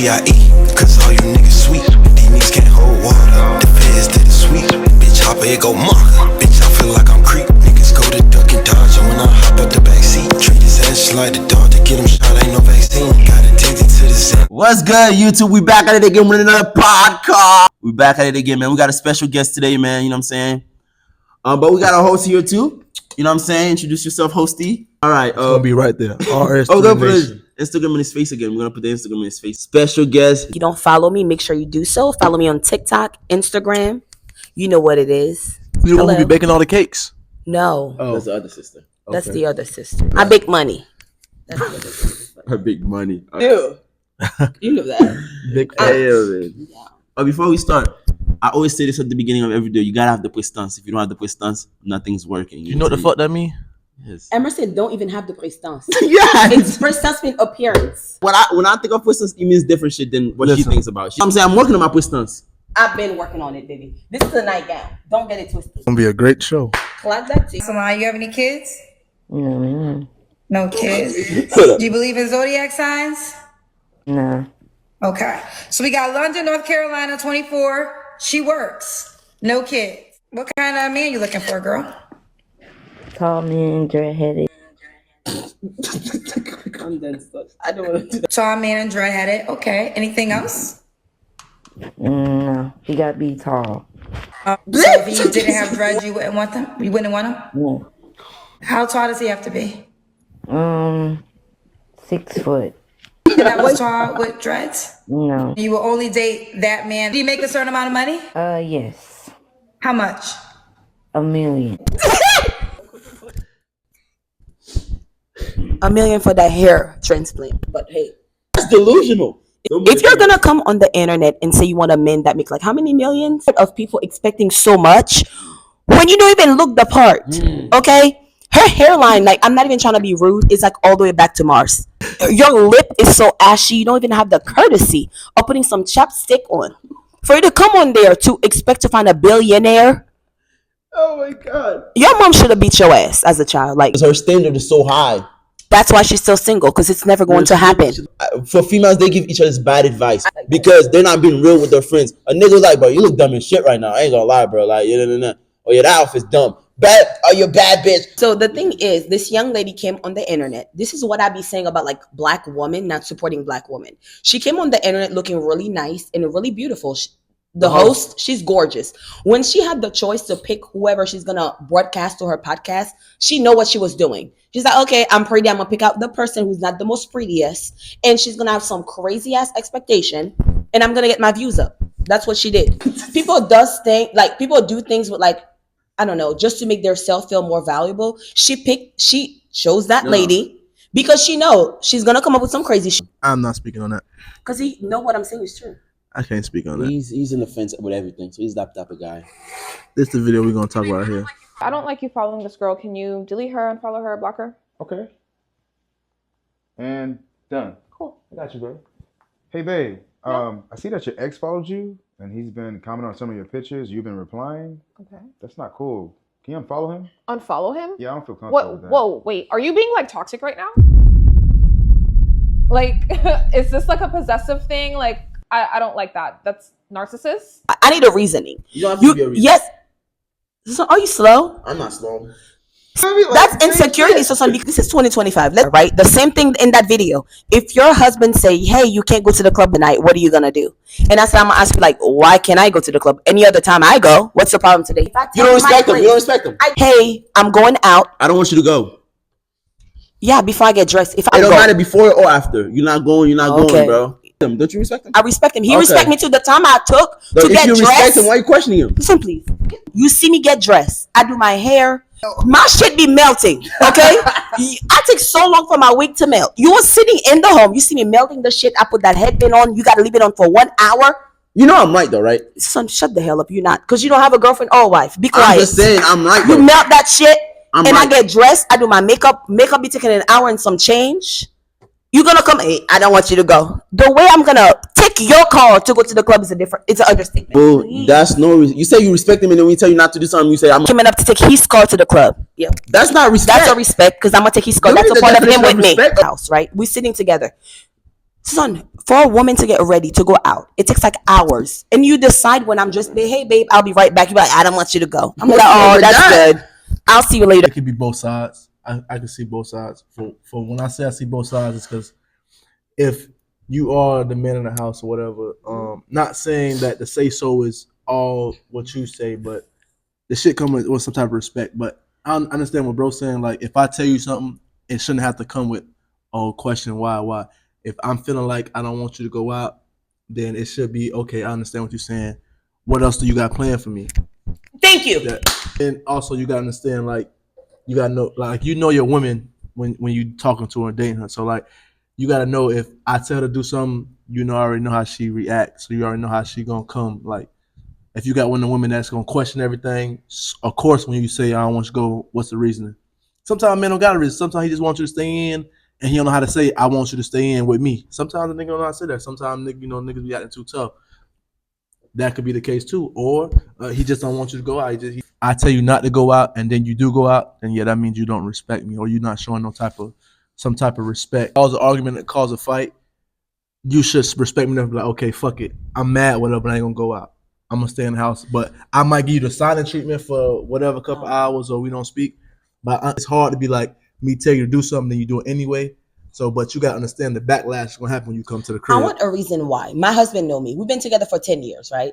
P-I-E, cause all you niggas sweet. These niggas can't hold water. The feds did it sweet. Bitch, hopper, it go mark. Bitch, I feel like I'm creep. Niggas go to duck and dodge. And when I hop out the backseat, treat his ass like the dog. To get him shot, ain't no vaccine. Got addicted to the zen. What's good, YouTube? We back at it again with another podcast. We back at it again, man. We got a special guest today, man. You know what I'm saying? But we got a host here too. You know what I'm saying? Introduce yourself, hosty. All right. It's gonna be right there. We're gonna put his Instagram in his face again. We're gonna put the Instagram in his face. Special guest. If you don't follow me, make sure you do so. Follow me on TikTok, Instagram. You know what it is. You the one who be baking all the cakes? No. Oh, that's the other sister. That's the other sister. I bake money. That's the other sister. Her big money. Ew. You know that. Big Before we start, I always say this at the beginning of every video. You gotta have the prestance. If you don't have the prestance, nothing's working. You know what the fuck that mean? Yes. Emerson don't even have the prestance. Yeah. It's prestance means appearance. When I think of prestance, it means different shit than what she thinks about. I'm saying I'm working on my prestance. I've been working on it, baby. This is a nightgown. Don't get it twisted. It's gonna be a great show. Clap that too. Salon, you have any kids? No. No kids. Do you believe in zodiac signs? No. Okay. So we got London, North Carolina, 24. She works. No kids. What kind of man you looking for, girl? Tall man, dreadheaded. I'm done. I don't want to do that. Tall man and dreadheaded. Okay. Anything else? No. He got to be tall. So if you didn't have dreads, you wouldn't want them? You wouldn't want them? No. How tall does he have to be? 6 foot. That was tall with dreads? No. You will only date that man. Do you make a certain amount of money? Yes. How much? $1 million. $1 million for that hair transplant. But hey, That's delusional. if you're gonna come on the internet and say you want a man that make like how many millions of people expecting so much when you don't even look the part, okay? Her hairline, like I'm not even trying to be rude, is like all the way back to Mars. Your lip is so ashy, you don't even have the courtesy of putting some chapstick on. For you to come on there to expect to find a billionaire, Oh my god. your mom should have beat your ass as a child. Like Her standard is so high. that's why she's still single, because it's never going to happen. For females, they give each other bad advice because they're not being real with their friends. A nigga was like, bro, you look dumb as shit right now. I ain't gonna lie, bro. Like, oh yeah, that outfit's dumb. Bad, oh you bad bitch. So the thing is, this young lady came on the internet. This is what I be saying about like black women not supporting black women. She came on the internet looking really nice and really beautiful. The host, she's gorgeous. When she had the choice to pick whoever she's gonna broadcast to her podcast, she know what she was doing. She's like, okay, I'm pretty. I'm gonna pick out the person who's not the most prettiest, and she's gonna have some crazy ass expectation, and I'm gonna get my views up. That's what she did. People do things with like, I don't know, just to make their self feel more valuable. She chose that lady because she know she's gonna come up with some crazy shit. I'm not speaking on that. Because he know what I'm saying is true. I can't speak on that. He's in the fence with everything, so he's that type of guy. This is the video we're gonna talk about here. I don't like you following this girl. Can you delete her, unfollow her, block her? Okay. And done. Cool. I got you, bro. Hey, babe. I see that your ex followed you, and he's been commenting on some of your pictures. You've been replying. Okay. That's not cool. Can you unfollow him? Unfollow him? Yeah, I don't feel comfortable with that. Whoa, wait. Are you being like toxic right now? Like, is this like a possessive thing? Like, I don't like that. That's narcissist. I need a reasoning. You don't have to be a reason. Yes. So are you slow? I'm not slow. That's insecurity. So this is 2025, right? The same thing in that video. If your husband say, hey, you can't go to the club tonight, what are you gonna do? And I said, I'm gonna ask you, like, why can't I go to the club? Any other time I go, what's the problem today? You don't respect him. You don't respect him. Hey, I'm going out. I don't want you to go. Yeah, before I get dressed. If It I don't go, matter before or after. You're not going, Okay. bro. Don't you respect him? I respect him. He Okay. respect me too. The time I took to If get you respect dressed. him, why are you questioning him? Listen, please. You see me get dressed. I do my hair. My shit be melting. Okay? I take so long for my wig to melt. You were sitting in the home. You see me melting the shit. I put that headband on. You got to leave it on for 1 hour. You know I'm right though, right? Son, shut the hell up. You're not. Because you don't have a girlfriend or wife. Be quiet. I'm just saying I'm right You though. melt that shit. I'm and right. I get dressed. I do my makeup. Makeup be taking an hour and some change. You're gonna come. Hey, I don't want you to go. The way I'm gonna take your call to go to the club is it's an understatement. Boo, that's no reason. You say you respect him, and then we tell you not to do something, you say I'm Coming up to take his car to the club. Yeah, that's not respect. that's a respect because I'm gonna take his car. Give me That's a the part of him definition with of me. respect. House, right? We sitting together. Son, for a woman to get ready to go out, it takes like hours. And you decide when I'm just, hey, babe, I'll be right back. You're like, I don't want you to go. I'm like, oh, that's good. I'll see you later. It could be both sides. I can see both sides. For when I say I see both sides, it's because if you are the man in the house or whatever, not saying that the say so is all what you say, but the shit come with some type of respect. But I understand what bro's saying. Like, if I tell you something, it shouldn't have to come with, oh, question why. If I'm feeling like I don't want you to go out, then it should be, okay, I understand what you're saying. What else do you got planned for me? Thank you. And also you gotta understand, like, you gotta know, like, you know your woman when you talking to her and dating her. So like, you gotta know if I tell her to do something, you know, I already know how she reacts. So you already know how she gonna come. Like, if you got one of the women that's gonna question everything, of course, when you say I don't want you to go, what's the reasoning? Sometimes men don't got a reason. Sometimes he just wants you to stay in, and he don't know how to say I want you to stay in with me. Sometimes the nigga don't know how to say that. Sometimes niggas be acting too tough. That could be the case too. Or he just don't want you to go out. I tell you not to go out, and then you do go out, then yeah, that means you don't respect me, or you're not showing some type of respect. Cause an argument that cause a fight, you should respect me enough to be like, okay, fuck it, I'm mad, whatever, but I ain't gonna go out. I'm gonna stay in the house, but I might give you the silent treatment for whatever couple hours, or we don't speak. But it's hard to be like me tell you to do something, then you do it anyway. So, but you gotta understand the backlash is gonna happen when you come to the crib. I want a reason why. My husband know me. We've been together for 10 years, right?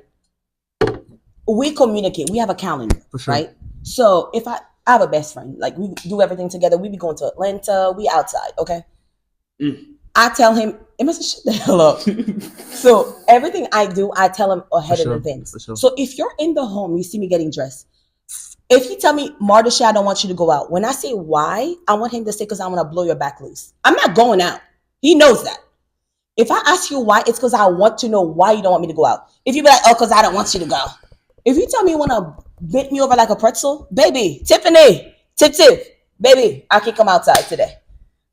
We communicate. We have a calendar, For sure. right? So if I have a best friend, like we do everything together. We be going to Atlanta. We outside, okay? I tell him, it must shut the hell up. So everything I do, I tell him ahead in advance. For sure. So if you're in the home, you see me getting dressed. If he tell me, Mardisha, I don't want you to go out. When I say why, I want him to say, because I want to blow your back loose. I'm not going out. He knows that. If I ask you why, it's because I want to know why you don't want me to go out. If you be like, oh, because I don't want you to go. If you tell me you want to bend me over like a pretzel, baby, Tiffany, tip, baby, I can come outside today.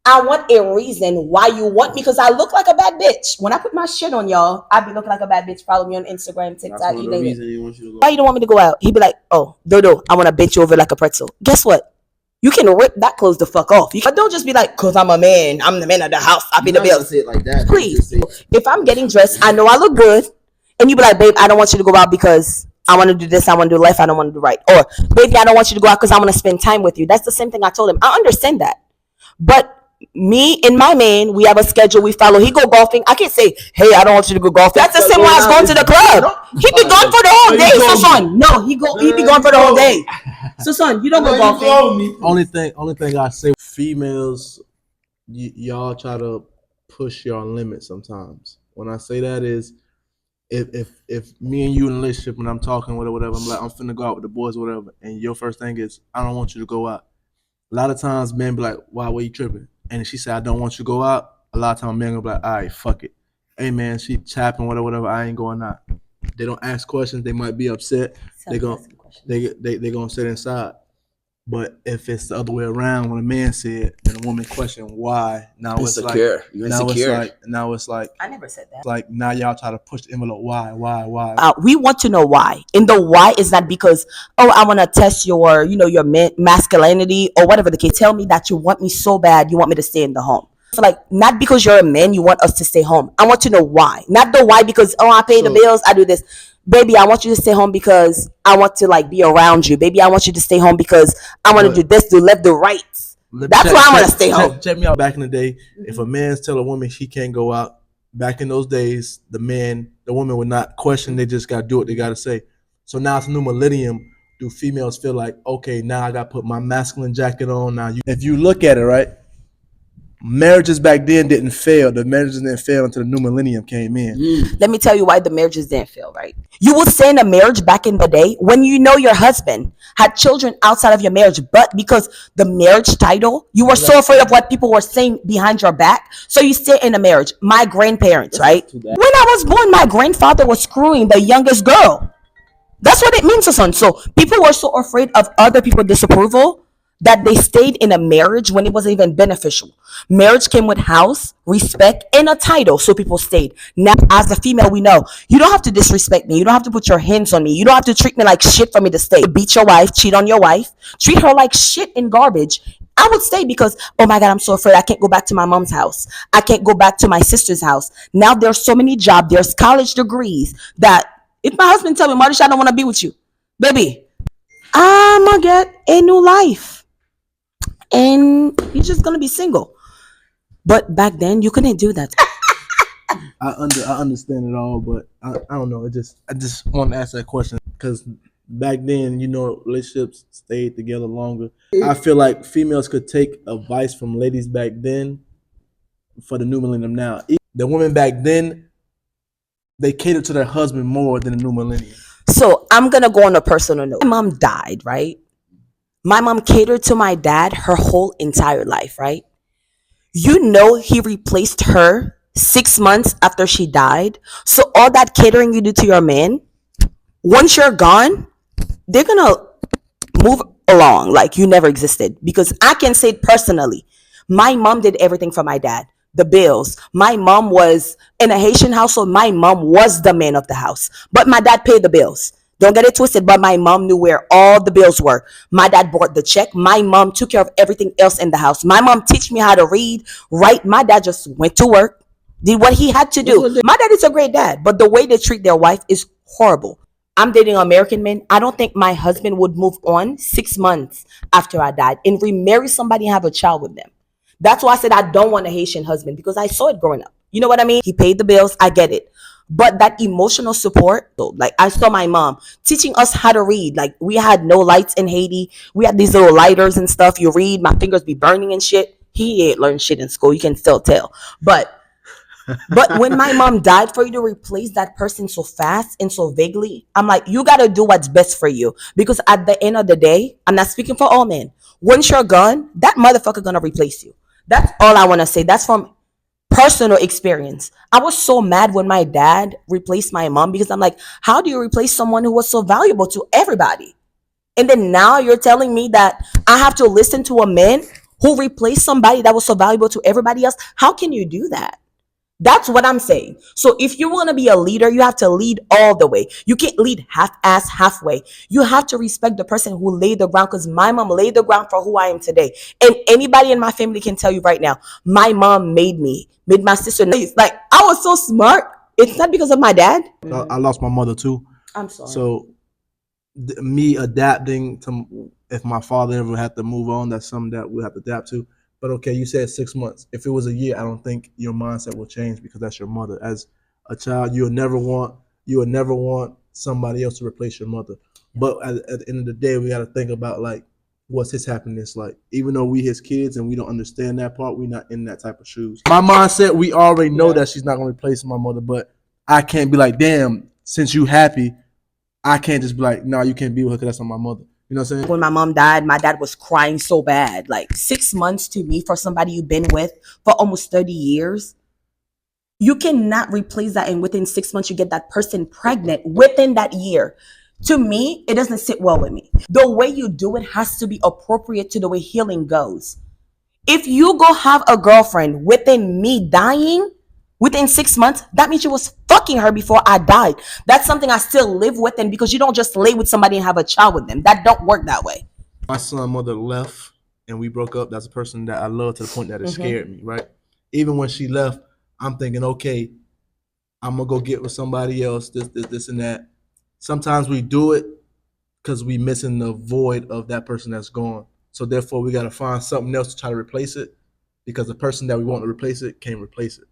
I want a reason why you want me, because I look like a bad bitch. When I put my shit on y'all, I be looking like a bad bitch. Follow me on Instagram, TikTok, you name it. Why you don't want me to go out? He be like, oh, Dodo, I want to bend you over like a pretzel. Guess what? You can rip that clothes the fuck off. But don't just be like, because I'm a man. I'm the man of the house. I pay the bills. Say it like that. Please. If I'm getting dressed, I know I look good. And you be like, babe, I don't want you to go out because I want to do this. I want to do left. I don't want to do right. Or, baby, I don't want you to go out because I want to spend time with you. That's the same thing I told him. I understand that. But me and my man, we have a schedule we follow. He go golfing. I can't say, hey, I don't want you to go golfing. That's the same way I was going to the club. He be gone for the whole day. So son, no, he be gone for the whole day. So son, you don't go golfing. Only thing I say, females, y'all try to push your limits sometimes. When I say that is, if me and you in a relationship and I'm talking with her, whatever, I'm like, I'm finna go out with the boys, whatever, and your first thing is, I don't want you to go out. A lot of times men be like, why you tripping? And if she said, I don't want you to go out, a lot of times men gonna be like, all right, fuck it. Hey man, she tapping, whatever, I ain't going out. They don't ask questions, they might be upset. They gonna sit inside. But if it's the other way around, when a man said and a woman questioned why, now it's Insecure. like, You're insecure. now it's like, I never said that. like now y'all try to push the envelope. Why? We want to know why. And the why is not because, oh, I want to test your, your masculinity or whatever the case. Tell me that you want me so bad, you want me to stay in the home. So like, not because you're a man, you want us to stay home. I want to know why. Not the why because, oh, I pay the bills, I do this. Baby, I want you to stay home because I want to like be around you. Baby, I want you to stay home because I want to do this, do left, do right. That's why I want to stay home. Check me out. Back in the day, if a man tell a woman she can't go out, back in those days, the woman would not question. They just got to do what they got to say. So now it's a new millennium. Do females feel like, okay, now I got to put my masculine jacket on? Now, if you look at it, right, marriages back then didn't fail. The marriages didn't fail until the new millennium came in. Let me tell you why the marriages didn't fail, right? You would stay in a marriage back in the day when you know your husband had children outside of your marriage, but because the marriage title, you were so afraid of what people were saying behind your back, so you stay in a marriage. My grandparents, right? When I was born, my grandfather was screwing the youngest girl. That's what it means, son. So people were so afraid of other people's disapproval that they stayed in a marriage when it wasn't even beneficial. Marriage came with house, respect, and a title, so people stayed. Now, as a female, we know you don't have to disrespect me. You don't have to put your hands on me. You don't have to treat me like shit for me to stay. Beat your wife, cheat on your wife, treat her like shit and garbage. I would stay because, oh my God, I'm so afraid I can't go back to my mom's house. I can't go back to my sister's house. Now there's so many jobs, there's college degrees that if my husband tell me, Marisha, I don't want to be with you, baby, I'm gonna get a new life. And you're just gonna be single. But back then you couldn't do that. I understand it all, but I don't know. I just want to ask that question because back then, relationships stayed together longer. I feel like females could take advice from ladies back then for the new millennium now. The women back then, they cater to their husband more than the new millennium. So I'm gonna go on a personal note. My mom died, right? My mom catered to my dad her whole entire life, right? He replaced her 6 months after she died. So all that catering you do to your man, once you're gone, they're gonna move along like you never existed. Because I can say it personally, my mom did everything for my dad. The bills. My mom was in a Haitian household. My mom was the man of the house, but my dad paid the bills. Don't get it twisted, but my mom knew where all the bills were. My dad bought the check. My mom took care of everything else in the house. My mom teach me how to read, write. My dad just went to work, did what he had to do. My dad is a great dad, but the way they treat their wife is horrible. I'm dating American men. I don't think my husband would move on 6 months after I died and remarry somebody and have a child with them. That's why I said I don't want a Haitian husband because I saw it growing up. You know what I mean? He paid the bills. I get it. But that emotional support, like I saw my mom teaching us how to read. Like we had no lights in Haiti. We had these little lighters and stuff. You read, my fingers be burning and shit. He ain't learned shit in school. You can still tell. But when my mom died, for you to replace that person so fast and so vaguely, I'm like, you got to do what's best for you. Because at the end of the day, I'm not speaking for all men. Once you're gone, that motherfucker going to replace you. That's all I want to say. That's from personal experience. I was so mad when my dad replaced my mom because I'm like, how do you replace someone who was so valuable to everybody? And then now you're telling me that I have to listen to a man who replaced somebody that was so valuable to everybody else. How can you do that? That's what I'm saying. So if you want to be a leader, you have to lead all the way. You can't lead half-ass halfway. You have to respect the person who laid the ground, because my mom laid the ground for who I am today. And anybody in my family can tell you right now, my mom made my sister. Like, I was so smart. It's not because of my dad. I lost my mother too. I'm sorry. So me adapting to, if my father ever had to move on, that's something that we'll have to adapt to. But okay, you said 6 months. If it was a year, I don't think your mindset will change because that's your mother. As a child, you will never want somebody else to replace your mother. But at the end of the day, we got to think about like, what's his happiness like? Even though we his kids and we don't understand that part, we're not in that type of shoes. My mindset, we already know that she's not going to replace my mother, but I can't be like, damn, since you happy, I can't just be like, no, you can't be with her because that's not my mother. You know what I'm saying? When my mom died, my dad was crying so bad. Like 6 months to me for somebody you've been with for almost 30 years. You cannot replace that. And within 6 months, you get that person pregnant within that year. To me, it doesn't sit well with me. The way you do it has to be appropriate to the way healing goes. If you go have a girlfriend within me dying, within 6 months, that means you was fucking her before I died. That's something I still live with, and because you don't just lay with somebody and have a child with them. That don't work that way. My son's mother left and we broke up. That's a person that I love to the point that it scared me, right? Even when she left, I'm thinking, okay, I'm going to go get with somebody else, this, and that. Sometimes we do it because we missing the void of that person that's gone. So therefore, we got to find something else to try to replace it because the person that we want to replace it can't replace it.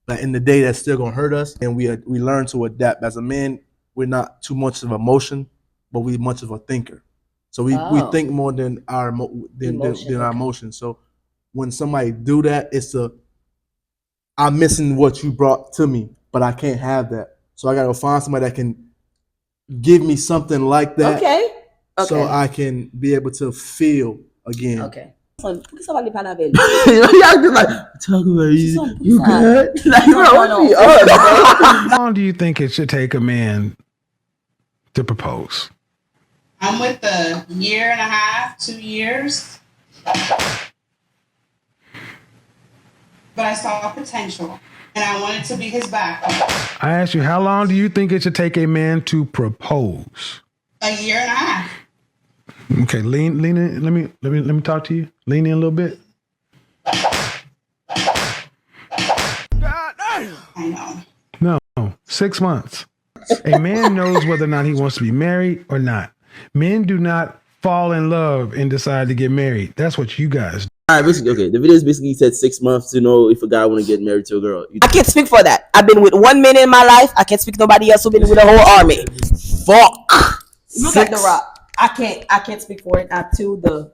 But in the day, that's still gonna hurt us, and we learn to adapt. As a man, we're not too much of emotion, but we're much of a thinker. So we think more than our emotions. So when somebody do that, it's I'm missing what you brought to me, but I can't have that. So I gotta find somebody that can give me something like that. Okay. So I can be able to feel again. Okay. Y'all just like, talk about you. You good? Like, How long do you think it should take a man to propose? I'm with a year and a half, 2 years. But I saw potential, and I wanted to be his backup. I asked you, how long do you think it should take a man to propose? A year and a half. Okay, lean in. Let me talk to you. Lean in a little bit. No, 6 months. A man knows whether or not he wants to be married or not. Men do not fall in love and decide to get married. That's what you guys do. All right, basically, okay. The video basically said 6 months to know if a guy want to get married to a girl. I can't speak for that. I've been with one man in my life. I can't speak to nobody else who's been with a whole army. Fuck. Look at The Rock. I can't speak for it. The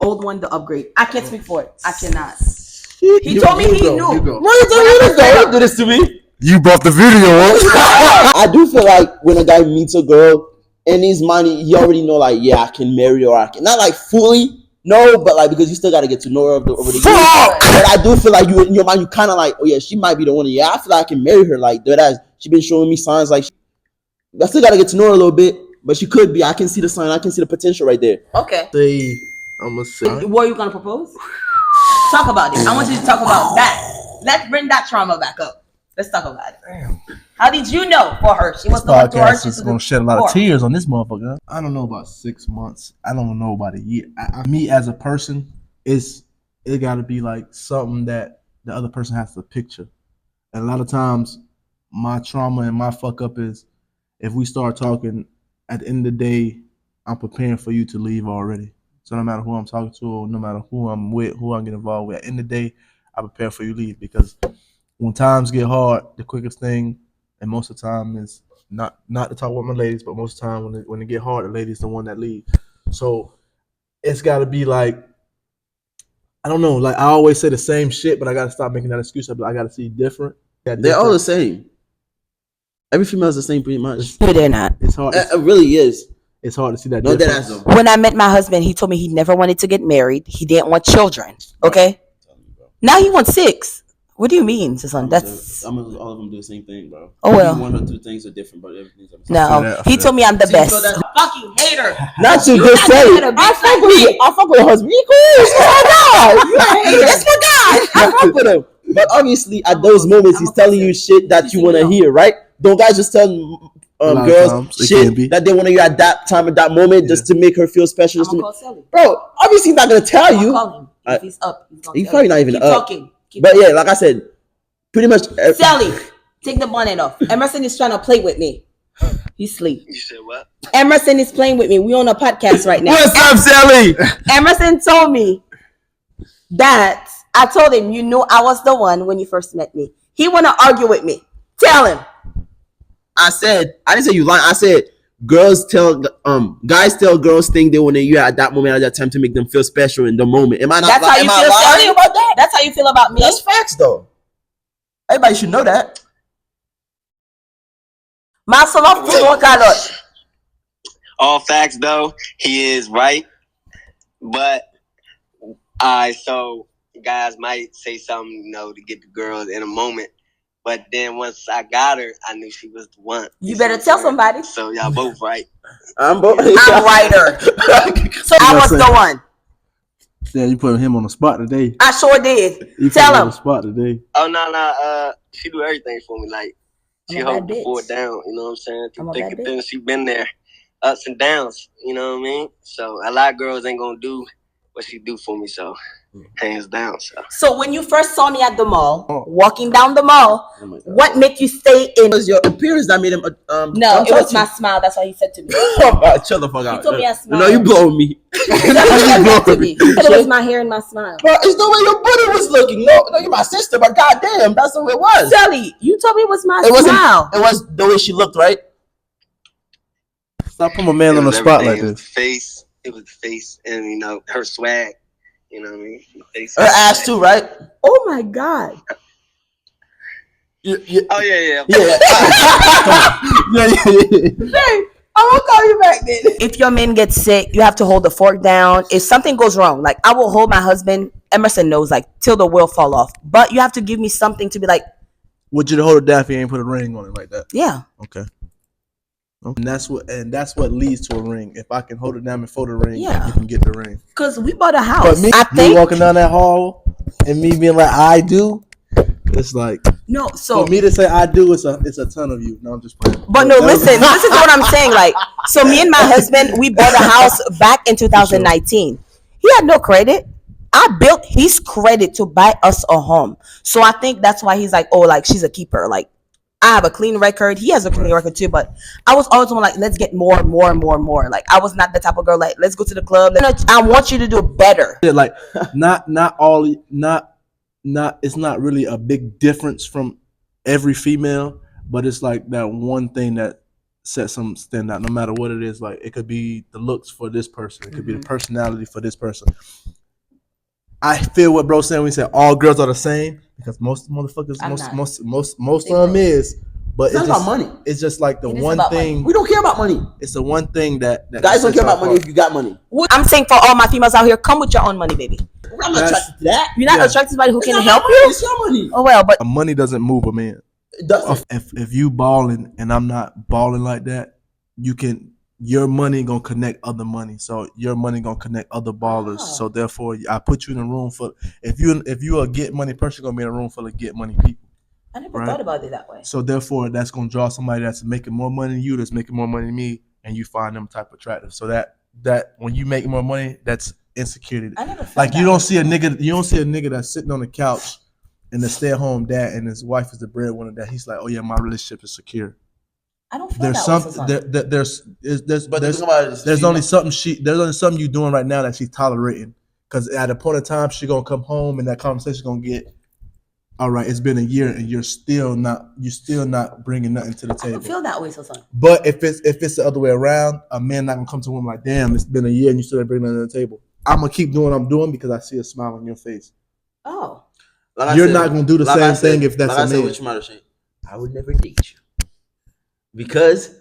old one, the upgrade. I can't speak for it. I cannot. He told me he knew. Why you telling me this? Don't do this to me. You brought the video up. I do feel like when a guy meets a girl, in his mind, he already know, like, yeah, I can marry her, or I can. Not like fully, no, but like, because you still got to get to know her over the years. But I do feel like you, in your mind, you kind of like, oh yeah, she might be the one. Yeah, I feel like I can marry her. Like, she been showing me signs like, I still got to get to know her a little bit, but she could be. I can see the sign. I can see the potential right there. Okay. I'm gonna say. What are you gonna propose? Talk about it. I want you to talk about that. Let's bring that trauma back up. Let's talk about it. Damn. How did you know for her? She was the one to her. She's gonna shed a lot of tears on this motherfucker. I don't know about 6 months. I don't know about a year. Me as a person, it gotta be like something that the other person has to picture. And a lot of times, my trauma and my fuck up is if we start talking. At the end of the day, I'm preparing for you to leave already. So no matter who I'm talking to, or no matter who I'm with, who I'm getting involved with, at the end of the day, I prepare for you to leave because when times get hard, the quickest thing, and most of the time is not to talk about my ladies, but most of the time when it get hard, the lady's the one that leaves. So it's got to be like, I don't know, like I always say the same shit, but I got to stop making that excuse. I got to see different. They're all the same. Every female is the same pretty much. No, they're not. It's hard. It really is. It's hard to see that. No, difference. that's When I met my husband, he told me he never wanted to get married. He didn't want children. Okay. Now he wants 6. What do you mean, son? That's all of them do the same thing, bro. Oh well. One or two things are different, but everything's no. He told me I'm the best. Fucking hater. Not to just say. I fuck with her husband. He cool. That's my guy. I fuck with him. But obviously, at those moments, he's telling you shit that you want to hear, right? Don't guys just tell girls shit that they want to hear at that time, at that moment, just to make her feel special? Bro, obviously, he's not going to tell you. Call him. If he's up, he's probably not even Keep up. Talking. But yeah, like I said, pretty much. Sally, take the bonnet off. Emerson is trying to play with me. He's asleep. You said what? Emerson is playing with me. We on a podcast right now. What's up, Sally? Emerson told me that I told him, you knew I was the one when you first met me. He want to argue with me. Tell him. I didn't say you lying. I said guys tell girls things they want to hear at that moment, at that time, to make them feel special in the moment. Am I not? That's how you feel, Sally? About that? That's how you feel about me? That's facts, though. Everybody should know that. All facts, though. He is right. But so guys might say something, to get the girls in a moment. But then once I got her, I knew she was the one. You better tell somebody. So y'all both right. I'm righter. So I was the one. Yeah, you put him on the spot today. I sure did. You Tell him. On the spot today. Oh no. She do everything for me. Like she hold the fort down. You know what I'm saying? Through thick and thin, she been there, ups and downs. You know what I mean? So a lot of girls ain't gonna do what she do for me. So hands down. So when you first saw me at the mall, walking down the mall, what made you stay in? It was your appearance that made him. No, it was my smile. That's what he said to me. Chill the fuck out. He told me I smiled. No, you blowing me. He said it was my hair and my smile. Bro, it's the way your booty was looking. No, you're my sister, but goddamn, that's the way it was. Sally, you told me it was my smile. It was the way she looked, right? Stop putting my man on the spot like this. It was the face, and her swag. You know what I mean? Her ass too, right? Oh my god. Oh yeah. Hey, I'm gonna call you back then. If your man gets sick, you have to hold the fork down. If something goes wrong, like I will hold my husband. Emerson knows, like till the wheel fall off. But you have to give me something to be like. Would you hold it down if you ain't put a ring on it like that? Yeah. Okay. And that's what leads to a ring. If I can hold it down before the ring, you can get the ring. Cause we bought a house. But me walking down that hall and me being like, I do. It's like No, so for me to say I do, it's a ton of you. No, I'm just playing. But no, listen, this is what I'm saying. Like, so me and my husband, we bought a house back in 2019. He had no credit. I built his credit to buy us a home. So I think that's why he's like, oh, like she's a keeper. Like, I have a clean record. He has a clean record too. But I was always like, let's get more. Like, I was not the type of girl like, let's go to the club. I want you to do better. Yeah, like not it's not really a big difference from every female, but it's like that one thing that sets them stand out, no matter what it is. Like, it could be the looks for this person, it could be the personality for this person. I feel what bro saying when he said all girls are the same, because most motherfuckers, most of them is, but It's not about money. It's just like the one thing. We don't care about money. It's the one thing that Guys don't care about money if you got money. I'm saying for all my females out here, come with your own money, baby. I'm not attracted to that. You're not attracted to somebody who It's can not help my money, you? It's your money. Oh, well, but money doesn't move a man. It doesn't. If you balling and I'm not balling like that, your money gonna connect other money. So your money gonna connect other ballers. So therefore, I put you in a room full. If you a get money person, you're gonna be in a room full of get money people. I never thought about it that way. So therefore, that's gonna draw somebody that's making more money than you, that's making more money than me, and you find them type attractive. So that when you make more money, that's insecurity. I never felt Like, that you don't way. see a nigga that's sitting on the couch and the stay-at-home dad and his wife is the breadwinner, that he's like, oh yeah, my relationship is secure. I don't feel There's that some way sometimes. there's only something you doing right now that she's tolerating, because at a point in time she gonna come home and that conversation gonna get, all right, it's been a year and you're still not bringing nothing to the I table. don't feel that way sometimes. But if it's the other way around, a man not gonna come to a woman like, damn, it's been a year and you still ain't bringing nothing to the table. I'm gonna keep doing what I'm doing because I see a smile on your face. Oh. You're not gonna do the same thing if that's a man. I would never date you because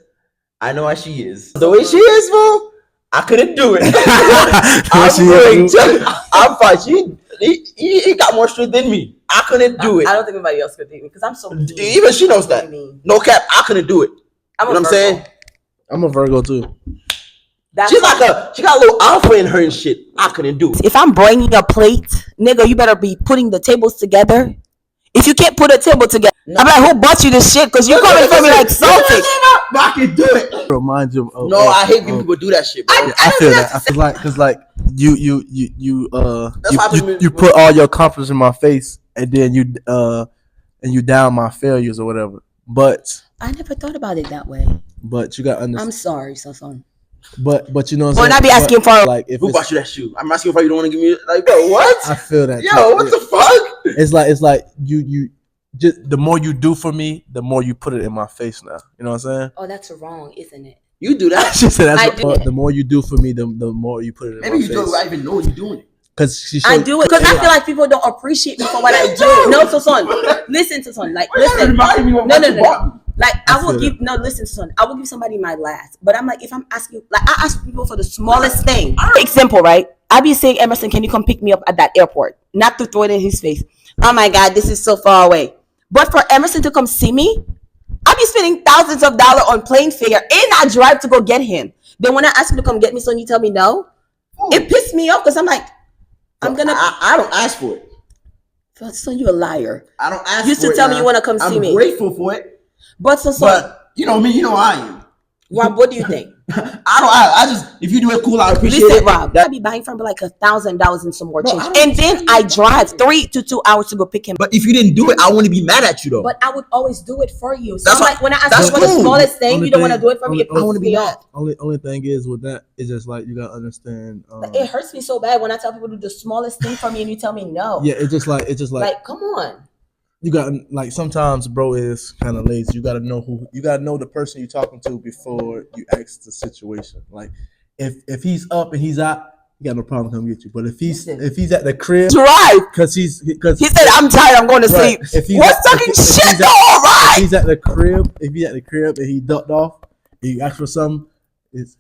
I know how she is. The way she is, bro, I couldn't do it. I'm fine. He got more strength than me. I couldn't do it. I don't think anybody else could date me because I'm so mean. Even she knows that. No cap, I couldn't do it. You know what I'm saying? I'm a Virgo too. She got a little alpha in her and shit. I couldn't do it. If I'm bringing a plate, nigga, you better be putting the tables together. If you can't put a table together, I'm like, who bought you this shit? Because you coming from me like salty. I can do it. Remind you of, I hate when people do that shit, bro. I feel that. I feel like, cause like you put all your confidence in my face, and then you down my failures or whatever. But I never thought about it that way. But you got to understand. I'm sorry, son. But you know what I'm saying? When I be asking for like, if who bought you that shoe? I'm asking for you don't want to give me like, bro, what? I feel that. Yo, what the fuck? It's like you just, the more you do for me, the more you put it in my face now. You know what I'm saying? Oh, that's wrong, isn't it? You do that. She said the more you do for me, the more you put it in my face. Maybe you don't even know you're doing it. I do it because I feel like people don't appreciate me for what I do. No, so son, listen to son. Like, listen. No. Like, I will give listen to son. I will give somebody my last, but I'm like, if I'm asking, like, I ask people for the smallest thing. Example, right? I be saying, Emerson, can you come pick me up at that airport? Not to throw it in his face. Oh my God, this is so far away. But for Emerson to come see me, I be spending thousands of dollars on plane fare and I drive to go get him. Then when I ask you to come get me, son, you tell me no. It pissed me off because I'm like, I don't ask for it. Son, you a liar. I don't ask for it. You used to tell me you want to come see me. I'm grateful for it. But you know me, you know I am. Rob, what do you think? I just, if you do it cool, I appreciate it. Rob, I be buying from like $1,000 and some more change. And then I drive 3 to 2 hours to go pick him. But if you didn't do it, I wouldn't be mad at you though. But I would always do it for you. So I'm like, when I ask you for the smallest thing, you don't want to do it for me. I want to be mad. Only thing is with that, it's just like, you gotta understand. It hurts me so bad when I tell people to do the smallest thing for me and you tell me no. Yeah, it's just like come on. You got, like, sometimes bro is kind of lazy. You gotta know the person you're talking to before you ask the situation. Like, if he's up and he's out, you got no problem come get you. But if he's at the crib, drive because he said I'm tired, I'm going to sleep. What's talking shit? Go all right. If he's at the crib, and he ducked off, and you ask for something. It's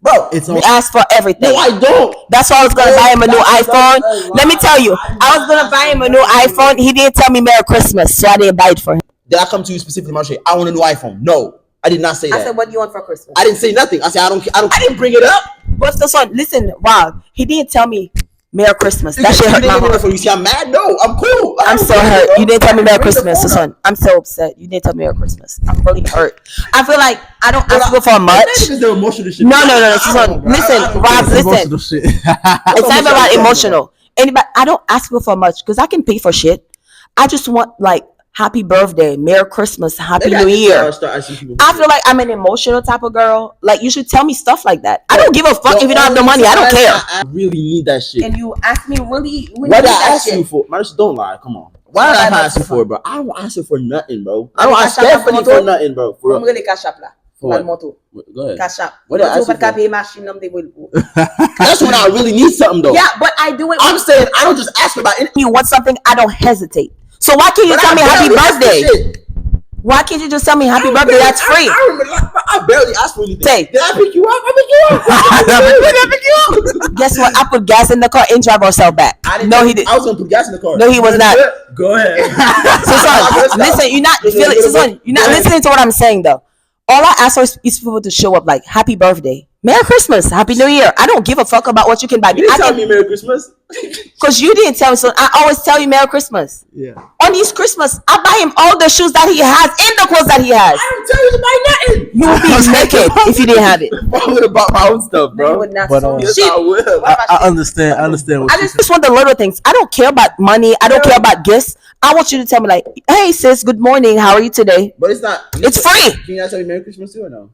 we ask for everything. No, I don't. That's why I was gonna buy him a new iPhone. Let me tell you, I was gonna buy him a new iPhone. He didn't tell me Merry Christmas, so I didn't buy it for him. Did I come to you specifically, Marsha? I want a new iPhone. No, I did not say that. I said, what do you want for Christmas? I didn't say nothing. I said I didn't bring it up. But son, listen, Rob, he didn't tell me Merry Christmas. That shit hurt my heart. You see, I'm mad. No, I'm cool. I'm so hurt. You didn't tell me Merry Christmas, son. I'm so upset. You didn't tell me Merry Christmas. I'm really hurt. I feel like I don't ask you for much. No, son. Listen, Rob, listen. It's not even about emotional. Anybody, I don't ask you for much because I can pay for shit. I just want like happy birthday, Merry Christmas, Happy New Year. I feel like I'm an emotional type of girl. Like you should tell me stuff like that. I don't give a fuck if you don't have the money. I don't care. I really need that shit. And you ask me really what did I ask you for? Marissa, don't lie. Come on. Why did I ask you for it, bro? I don't ask you for nothing, bro. I don't ask Stephanie for nothing, bro. For I'm really cash up la. Go ahead. Cash up. What did I ask you for? For? That's when I really need something, though. Yeah, but I do it. I'm saying I don't just ask about anything. You want something? I don't hesitate. So why can't you tell me happy birthday? Why can't you just tell me happy birthday? That's free. I remember, I barely asked for anything. Say, did I pick you up? I pick you up. Guess what? I put gas in the car and drive ourselves back. No, he didn't. I was gonna put gas in the car. No, he was not. Go ahead. So, listen, you're not listening to what I'm saying though. All I ask is people to show up like happy birthday, Merry Christmas, Happy New Year. I don't give a fuck about what you can buy. You didn't tell me Merry Christmas. Because you didn't tell me, so I always tell you Merry Christmas. Yeah. On these Christmas, I buy him all the shoes that he has and the clothes that he has. I don't tell you to buy nothing. You would be naked if you didn't have it. I would have bought my own stuff, bro. You would not. But, yes, I will. I understand. I understand what I just want the little things. I don't care about money. I don't care about gifts. I want you to tell me like, hey sis, good morning. How are you today? But it's not. It's free. Can you not tell me Merry Christmas too or no?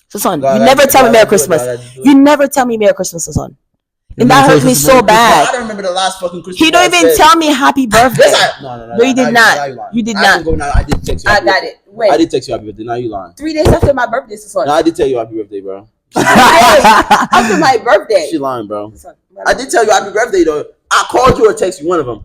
So son, you never tell me Merry Christmas. You never tell me Merry Christmas, so son. And that hurt me so bad. I don't remember the last fucking Christmas. He don't even tell me happy birthday. No, you did not. You did not. I did text you. I got it. Wait. I did text you happy birthday. Now you lying. 3 days after my birthday, son. No, I did tell you happy birthday, bro. After my birthday. She lying, bro. I did tell you happy birthday though. I called you or texted you, one of them.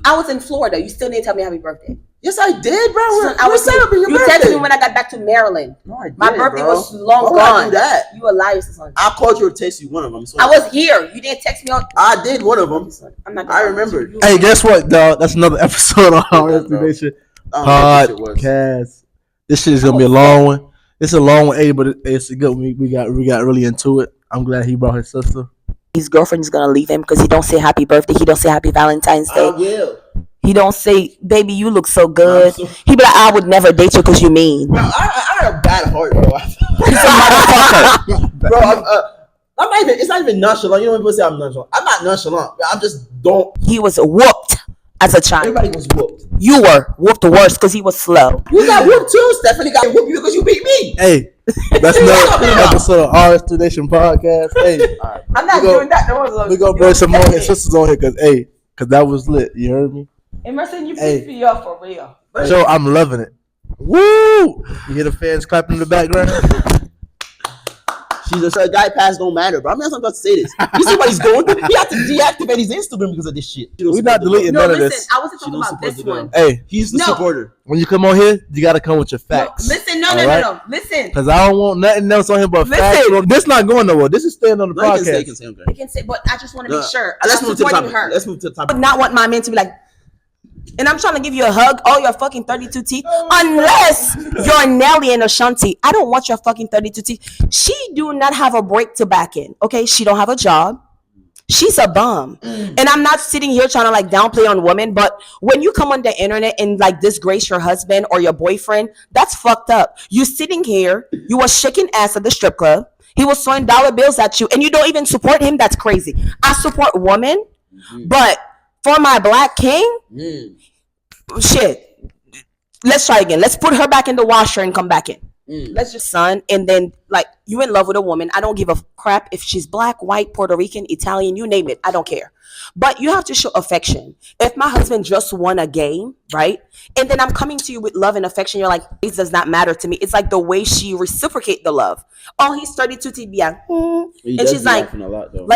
I was in Florida. You still didn't tell me happy birthday. Yes, I did, bro. I was celebrating your birthday. You texted me when I got back to Maryland. No, I didn't, my birthday bro. was long Why would gone. I do that? You a liar, son. I called you or texted you, one of them. So I was here. You didn't text me on. I did, one of them. I'm not. I remember. Hey, guess what, dog? That's another episode on our Destination Podcast. This shit is gonna be a long one. It's a long one, but it's a good one. We got really into it. I'm glad he brought his sister. His girlfriend is gonna leave him because he don't say happy birthday. He don't say happy Valentine's Day. I will. He don't say, baby, you look so good. He be like, I would never date you because you mean. Bro, I have a bad heart, bro. He's a motherfucker. Bro, I'm not even. It's not even nonchalant. You know when people say I'm nonchalant. I'm not nonchalant. I just don't. He was whooped as a child. Everybody was whooped. You were whooped worse because he was slow. You got whooped too. Stephanie got whooped because you beat me. Hey, that's another episode of our Destination Podcast. Hey, I'm not doing that. We're gonna bring some more sisters on here because that was lit. You heard me? Emerson, you picked me up for real. So I'm loving it. Woo! You hear the fans clapping in the background? She's a guy pass don't matter, bro. I'm not about to say this. You see what he's going through? He had to deactivate his Instagram because of this shit. We're not deleting none of this. I wasn't talking about this one. Hey, he's the supporter. When you come on here, you gotta come with your facts. No, listen, no. Listen. Because I don't want nothing else on here but facts. This not going nowhere. This is staying on the podcast. You can say, but I just want to make sure. Let's move to the topic. Let's move to the topic. I would not want my man to be like, and I'm trying to give you a hug, all your fucking 32 teeth, unless you're Nelly and Ashanti. I don't want your fucking 32 teeth. She do not have a break to back in, okay? She don't have a job. She's a bum. And I'm not sitting here trying to like downplay on women, but when you come on the internet and like disgrace your husband or your boyfriend, that's fucked up. You sitting here, you was shaking ass at the strip club. He was throwing dollar bills at you and you don't even support him. That's crazy. I support women, but for my black king, shit. Let's try again. Let's put her back in the washer and come back in. Let's just son, and then like you in love with a woman. I don't give a crap if she's black, white, Puerto Rican, Italian, you name it. I don't care. But you have to show affection. If my husband just won a game, right? And then I'm coming to you with love and affection, you're like, it does not matter to me. It's like the way she reciprocate the love. Oh, he's 32 TBI. And she's like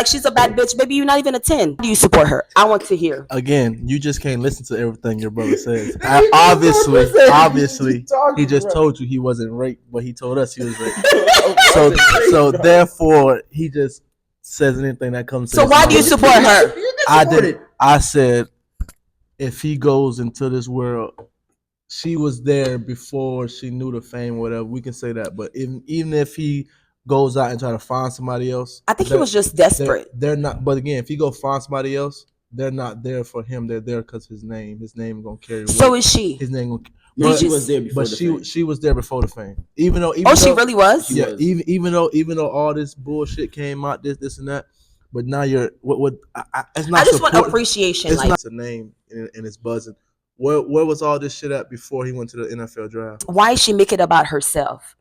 she's a bad bitch. Baby, you're not even a 10. Do you support her? I want to hear. Again, you just can't listen to everything your brother says. Obviously, he just told you he wasn't raped, but he told us he was raped. so therefore, he just says anything that comes to So why do you support her? I said, if he goes into this world, she was there before she knew the fame, whatever. We can say that. But even if he goes out and try to find somebody else. I think he was just desperate. They're not. But again, if he go find somebody else, they're not there for him. They're there because his name gonna carry. So weight. is she? His name gonna. No, she was there before. But she was there before the fame. Even though. She really was. Yeah. Even though all this bullshit came out, this and that. But now you're what? It's not. I just want appreciation. It's not a name and it's buzzing. Where was all this shit at before he went to the NFL draft? Why is she make it about herself?